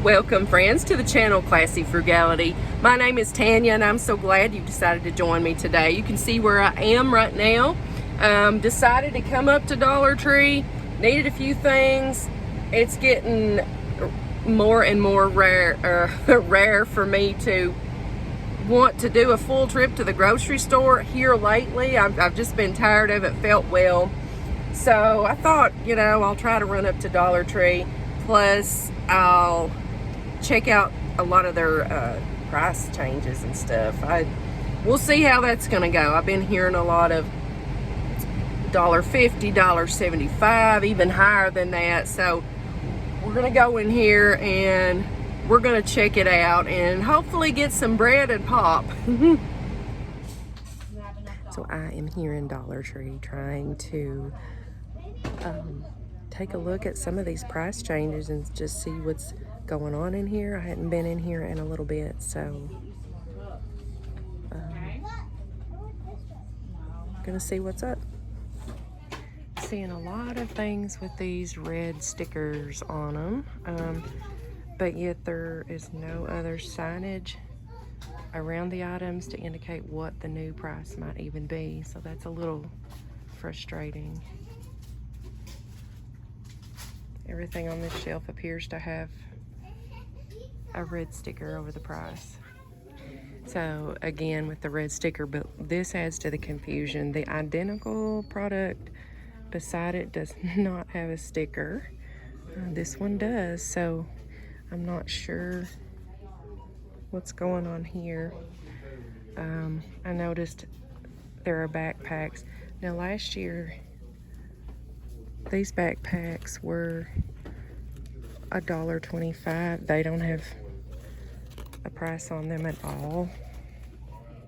Welcome, friends, to the channel Classy Frugality. My name is Tanya, and I'm so glad you decided to join me today. You can see where I am right now. Decided to come up to Dollar Tree, needed a few things. It's getting more and more rare for me to want to do a full trip to the grocery store here lately. I've just been tired of it, felt well. So I thought, I'll try to run up to Dollar Tree. Plus, I'll check out a lot of their price changes and stuff. We'll see how that's gonna go. I've been hearing a lot of $1.50, $1.75, even higher than that. So we're gonna go in here and we're gonna check it out and hopefully get some bread and pop. So I am here in Dollar Tree trying to take a look at some of these price changes and just see what's going on in here. I hadn't been in here in a little bit, so gonna see what's up. Seeing a lot of things with these red stickers on them, but yet there is no other signage around the items to indicate what the new price might even be, so that's a little frustrating. Everything on this shelf appears to have a red sticker over the price. So again, with the red sticker, but this adds to the confusion. The identical product beside it does not have a sticker. This one does, so I'm not sure what's going on here. I noticed there are backpacks. Now last year, these backpacks were $1.25. They don't have a price on them at all,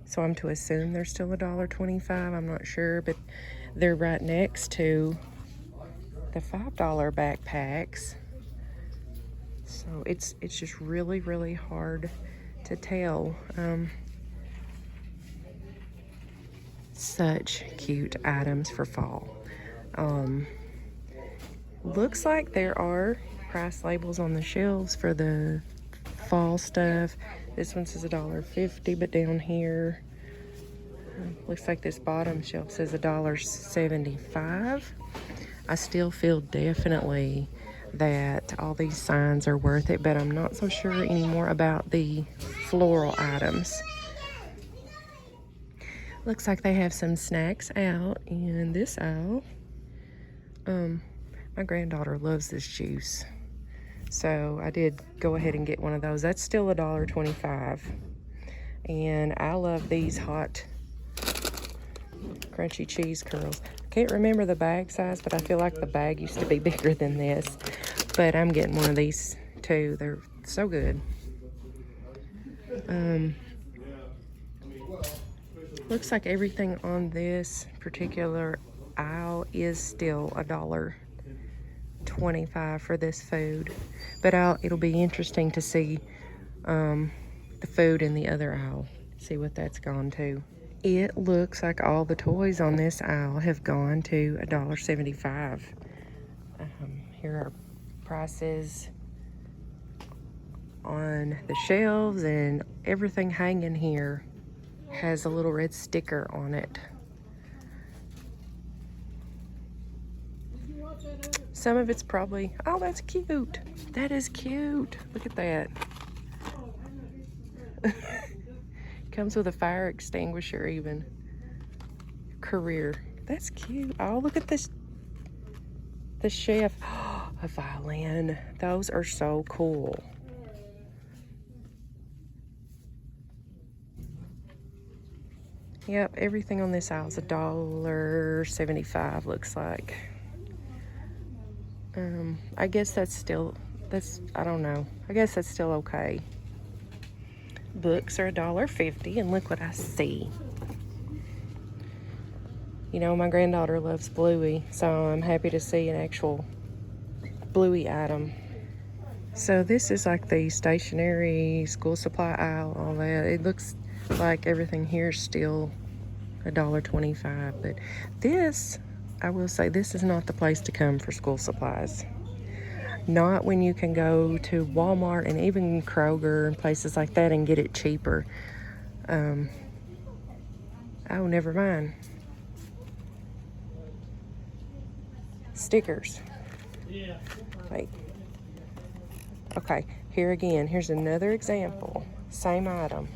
so I'm to assume they're still $1.25. I'm not sure, but they're right next to the $5 backpacks, so it's just really hard to tell. Such cute items for fall. Looks like there are price labels on the shelves for the fall stuff. This one says $1.50, but down here looks like this bottom shelf says $1.75. I still feel definitely that all these signs are worth it, but I'm not so sure anymore about the floral items. Looks like they have some snacks out in this aisle. My granddaughter loves this juice, so I did go ahead and get one of those. That's still $1.25, and I love these hot crunchy cheese curls. I can't remember the bag size, but I feel like the bag used to be bigger than this, but I'm getting one of these too. They're so good. Looks like everything on this particular aisle is still $1.25 for this food, but it'll be interesting to see the food in the other aisle, see what that's gone to. It looks like all the toys on this aisle have gone to $1.75. Here are prices on the shelves, and everything hanging here has a little red sticker on it. Some of it's probably, oh, that's cute. That is cute. Look at that. Comes with a fire extinguisher even. Career. That's cute. Oh, look at this. The chef. A violin. Those are so cool. Yep, everything on this aisle is $1.75, looks like. I guess I don't know. I guess that's still okay. Books are $1.50, and look what I see. My granddaughter loves Bluey, so I'm happy to see an actual Bluey item. So this is like the stationery, school supply aisle, all that. It looks like everything here is still $1.25, but this, I will say, this is not the place to come for school supplies. Not when you can go to Walmart and even Kroger and places like that and get it cheaper. Oh, never mind. Stickers. Wait. Okay, here again. Here's another example. Same item.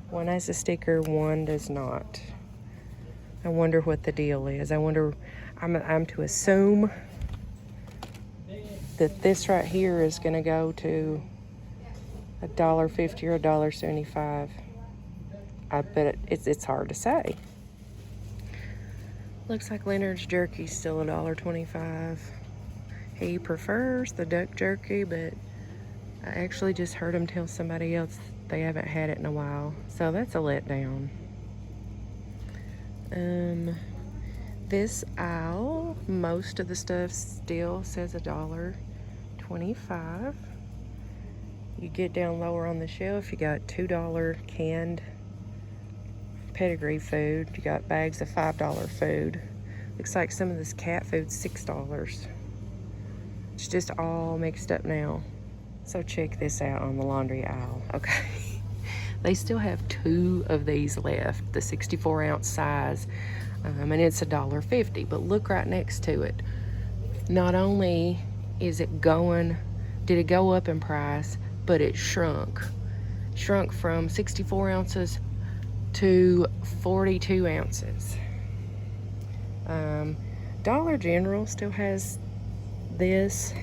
One has a sticker, one does not. I wonder what the deal is. I'm to assume that this right here is going to go to $1.50 or $1.75. I bet it's hard to say. Looks like Leonard's jerky's still $1.25. He prefers the duck jerky, but I actually just heard him tell somebody else they haven't had it in a while. So that's a letdown. This aisle, most of the stuff still says $1.25. You get down lower on the shelf, you got $2 canned pedigree food. You got bags of $5 food. Looks like some of this cat food's $6. It's just all mixed up now. So check this out on the laundry aisle. Okay. They still have 2 of these left, the 64-ounce size, and it's $1.50. But look right next to it. Not only did it go up in price, but it shrunk from 64 ounces to 42 ounces. Dollar General still has this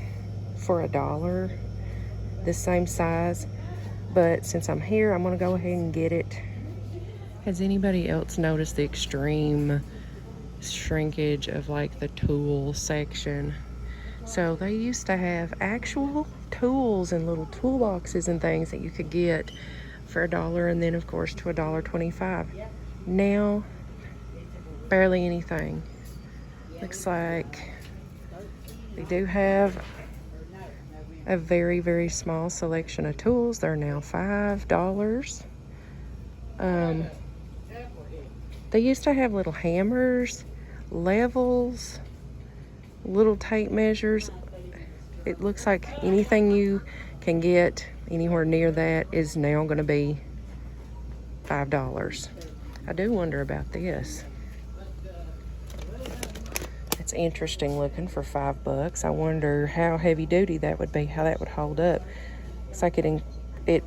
for $1, the same size. But since I'm here, I'm going to go ahead and get it. Has anybody else noticed the extreme shrinkage of like the tool section? So they used to have actual tools and little toolboxes and things that you could get for $1, and then of course to $1.25. Now, barely anything. Looks like they do have a very, very small selection of tools. They're now $5. They used to have little hammers, levels, little tape measures. It looks like anything you can get anywhere near that is now going to be $5. I do wonder about this. It's interesting looking for $5. I wonder how heavy duty that would be, how that would hold up. Looks like it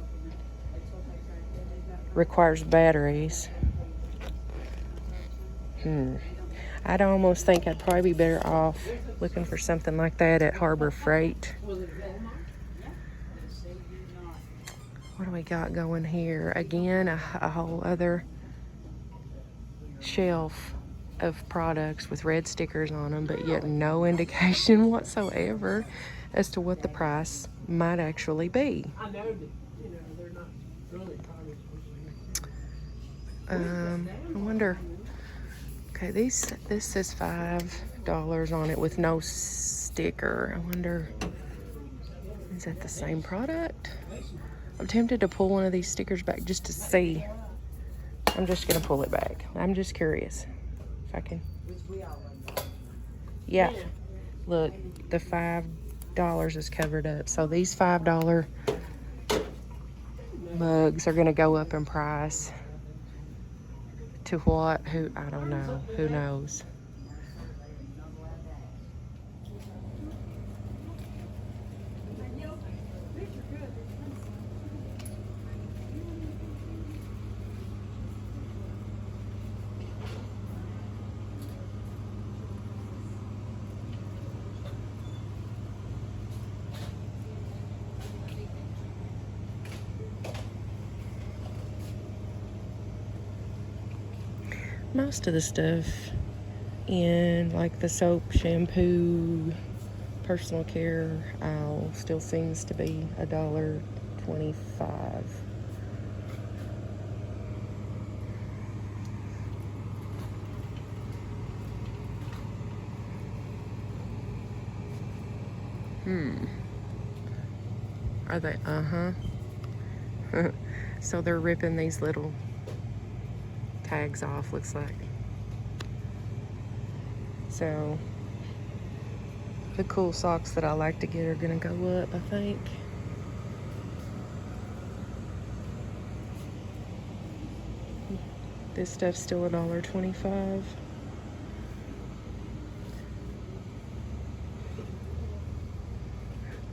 requires batteries. I'd almost think I'd probably be better off looking for something like that at Harbor Freight. What do we got going here? Again, a whole other shelf of products with red stickers on them, but yet no indication whatsoever as to what the price might actually be. I wonder. Okay, this says $5 on it with no sticker. I wonder, is that the same product? I'm tempted to pull one of these stickers back just to see. I'm just gonna pull it back. I'm just curious if I can. Yeah, look, the $5 is covered up. So these $5 mugs are gonna go up in price. To what? I don't know. Who knows? Most of the stuff in like the soap, shampoo, personal care aisle still seems to be $1.25. Are they? So they're ripping these little tags off, looks like. So The cool socks that I like to get are gonna go up, I think. This stuff's still $1.25.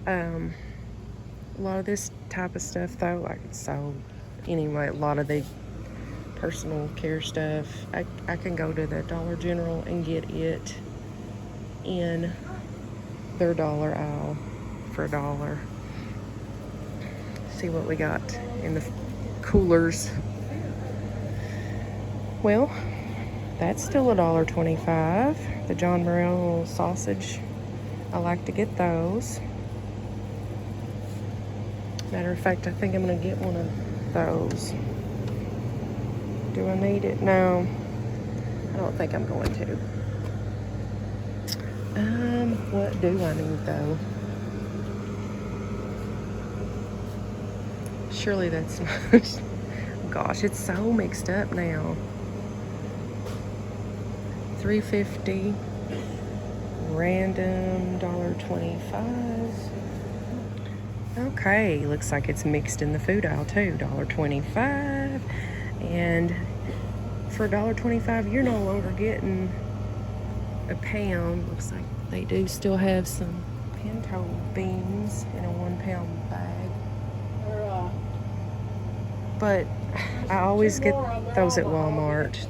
A lot of this type of stuff though, like so anyway, a lot of the personal care stuff, I can go to the Dollar General and get it in their dollar aisle for $1. See what we got in the coolers. Well, that's still $1.25. The John Morrell sausage, I like to get those. Matter of fact, I think I'm gonna get one of those. Do I need it? No, I don't think I'm going to. What do I need though? Surely that's not. Gosh, it's so mixed up now. $3.50. Random $1.25. Okay, looks like it's mixed in the food aisle too. $1.25. And for $1.25, you're no longer getting a pound. Looks like they do still have some pinto beans in a 1 pound bag. But I always get those at Walmart.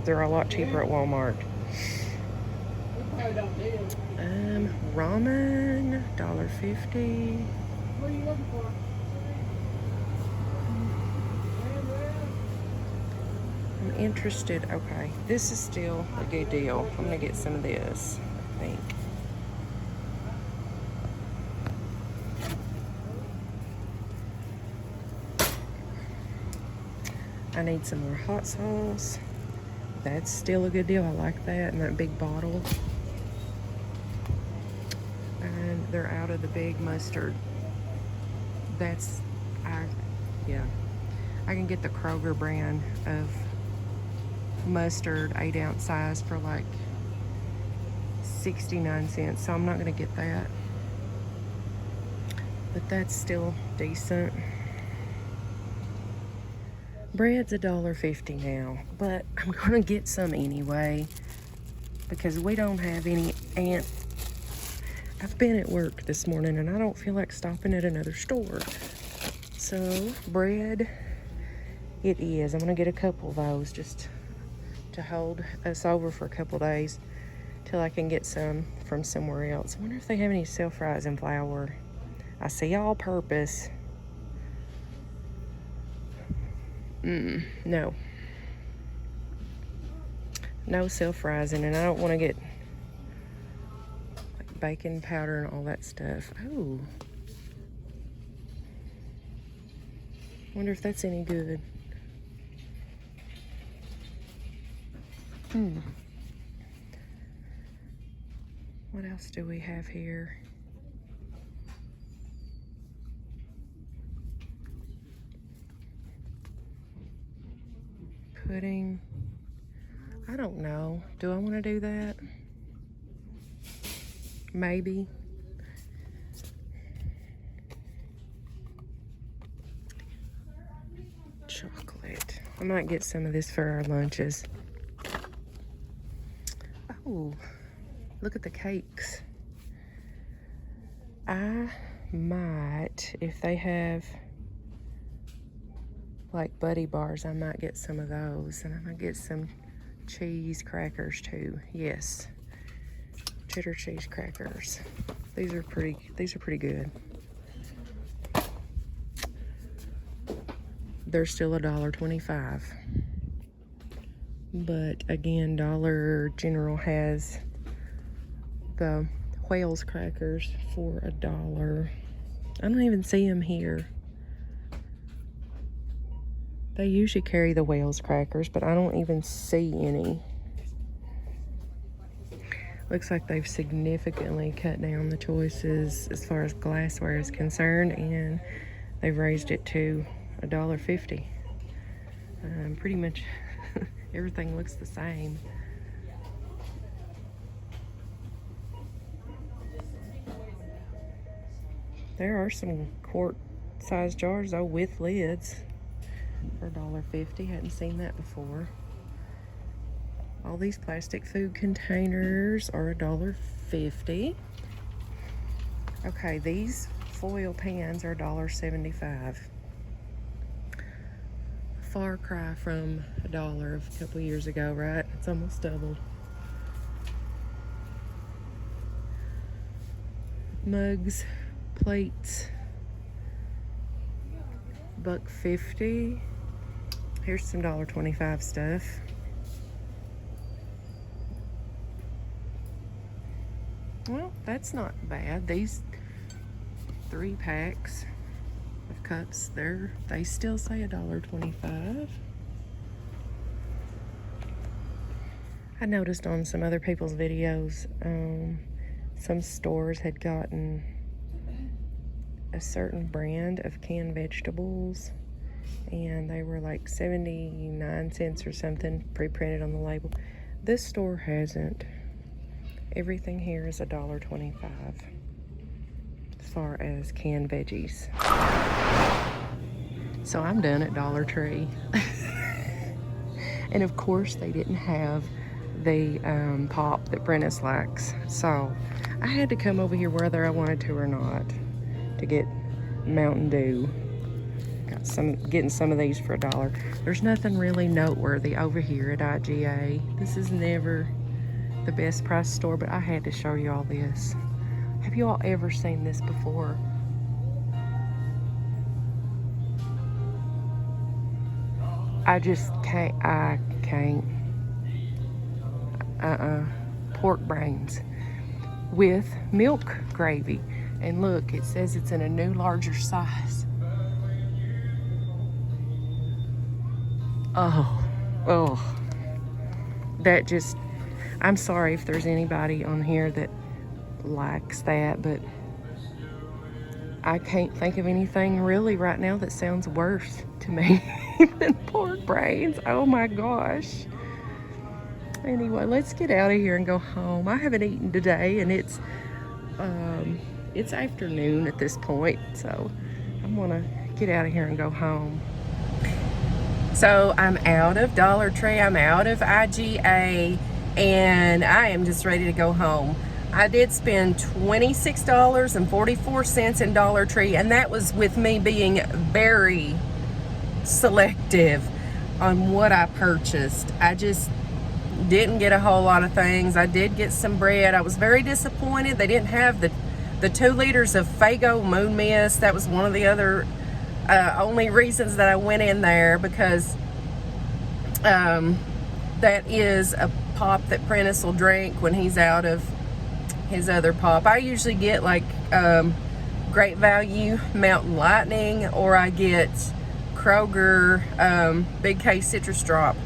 They're a lot cheaper at Walmart. Ramen, $1.50. What are you looking for? I'm interested. Okay, this is still a good deal. I'm gonna get some of this, I think. I need some more hot sauce. That's still a good deal. I like that in that big bottle. And they're out of the big mustard. Yeah. I can get the Kroger brand of mustard, 8-ounce size, for like 69 cents. So I'm not gonna get that. But that's still decent. Bread's $1.50 now, but I'm gonna get some anyway because we don't have any ants. I've been at work this morning and I don't feel like stopping at another store. So bread, it is. I'm gonna get a couple of those just to hold us over for a couple days till I can get some from somewhere else. I wonder if they have any self-rising flour. I see all-purpose. No. No self-rising, and I don't want to get like baking powder and all that stuff. Oh. Wonder if that's any good. What else do we have here? Pudding. I don't know. Do I want to do that? Maybe. Chocolate. I might get some of this for our lunches. Oh, look at the cakes. I might, if they have like Buddy bars, I might get some of those, and I might get some cheese crackers too. Yes, cheddar cheese crackers. These are pretty good. They're still $1.25. But again, Dollar General has the Whales crackers for $1. I don't even see them here. They usually carry the Whales crackers, but I don't even see any. Looks like they've significantly cut down the choices as far as glassware is concerned, and they've raised it to $1.50. Pretty much everything looks the same. There are some quart size jars though with lids for $1.50. Hadn't seen that before. All these plastic food containers are $1.50. Okay, these foil pans are $1.75. Far cry from $1 a couple years ago, right? It's almost doubled. Mugs, plates, $1.50. Here's some $1.25 stuff. Well, that's not bad. These 3 packs of cups, they still say $1.25. I noticed on some other people's videos, some stores had gotten a certain brand of canned vegetables, and they were like 79 cents or something pre-printed on the label. This store hasn't. Everything here is $1.25 as far as canned veggies. So I'm done at Dollar Tree. And of course they didn't have the pop that Prentice likes. So I had to come over here whether I wanted to or not to get Mountain Dew. Getting some of these for $1. There's nothing really noteworthy over here at IGA. This is never the best price store, but I had to show you all this. Have you all ever seen this before? I just can't. I can't. Pork brains with milk gravy. And look, it says it's in a new larger size. Oh, that just, I'm sorry if there's anybody on here that likes that, but I can't think of anything really right now that sounds worse to me than pork brains. Oh my gosh. Anyway, let's get out of here and go home. I haven't eaten today, and it's afternoon at this point, so I'm gonna get out of here and go home. So I'm out of Dollar Tree, I'm out of IGA, and I am just ready to go home. I did spend $26.44 in Dollar Tree, and that was with me being very selective on what I purchased. I just didn't get a whole lot of things. I did get some bread. I was very disappointed. They didn't have the 2 liters of Faygo Moon Mist. That was one of the other only reasons that I went in there, because that is a pop that Prentice will drink when he's out of his other pop. I usually get like Great Value Mountain Lightning, or I get Kroger Big K Citrus Drop.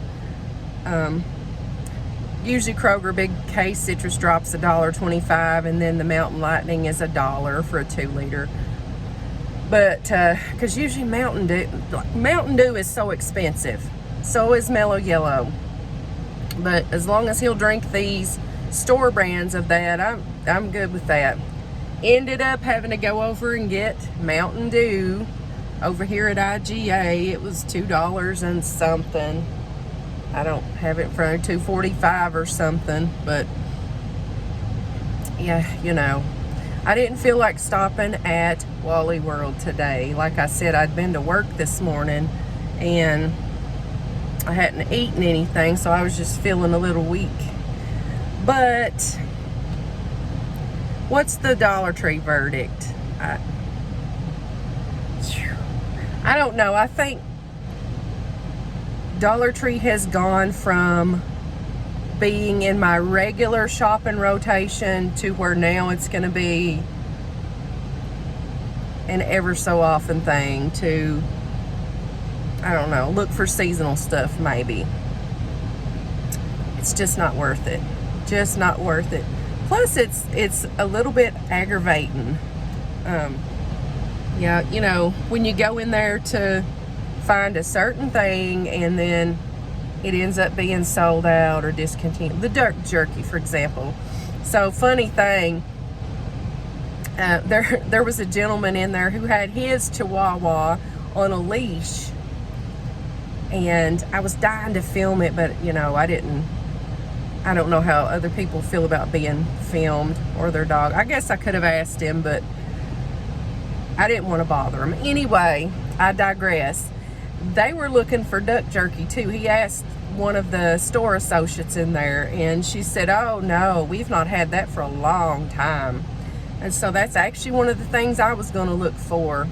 Usually Kroger Big K Citrus Drop's $1.25, and then the Mountain Lightning is $1 for a 2 liter. But because usually Mountain Dew is so expensive. So is Mellow Yellow. But as long as he'll drink these store brands of that, I'm good with that. Ended up having to go over and get Mountain Dew over here at IGA. It was $2 and something. I don't have it in front of $2.45 or something, but yeah, you know, I didn't feel like stopping at Wally World today. Like I said, I'd been to work this morning and I hadn't eaten anything, so I was just feeling a little weak. But what's the Dollar Tree verdict? I don't know. I think Dollar Tree has gone from being in my regular shopping rotation to where now it's going to be an ever so often thing to, I don't know, look for seasonal stuff maybe. It's just not worth it. Just not worth it. Plus it's a little bit aggravating. Yeah, you know, when you go in there to find a certain thing and then it ends up being sold out or discontinued. The jerky, for example. So funny thing, there was a gentleman in there who had his Chihuahua on a leash, and I was dying to film it, but you know, I don't know how other people feel about being filmed, or their dog. I guess I could have asked him, but I didn't want to bother him. Anyway, I digress. They were looking for duck jerky too. He asked one of the store associates in there, and she said, oh no, we've not had that for a long time. And so that's actually one of the things I was going to look for.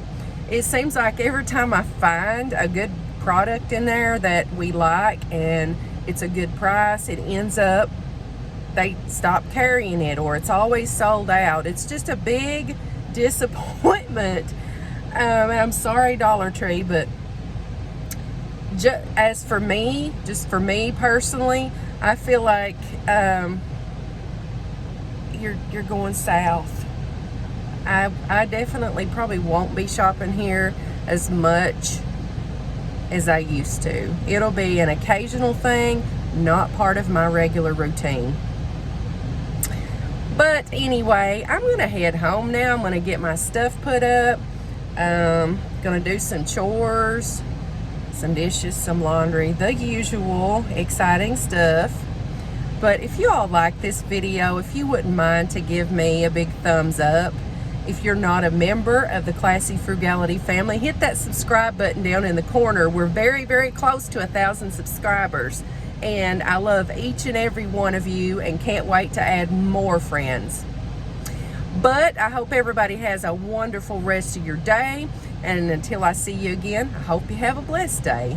It seems like every time I find a good product in there that we like and it's a good price, it ends up they stop carrying it, or it's always sold out. It's just a big disappointment. And I'm sorry, Dollar Tree, but as for me, just for me personally, I feel like you're going south. I definitely probably won't be shopping here as much as I used to. It'll be an occasional thing, not part of my regular routine. But anyway, I'm gonna head home now. I'm gonna get my stuff put up. Gonna do some chores, some dishes, some laundry, the usual exciting stuff. But if you all like this video, if you wouldn't mind to give me a big thumbs up. If you're not a member of the Classy Frugality family, hit that subscribe button down in the corner. We're very, very close to 1,000 subscribers. And I love each and every one of you and can't wait to add more friends. But I hope everybody has a wonderful rest of your day. And until I see you again, I hope you have a blessed day.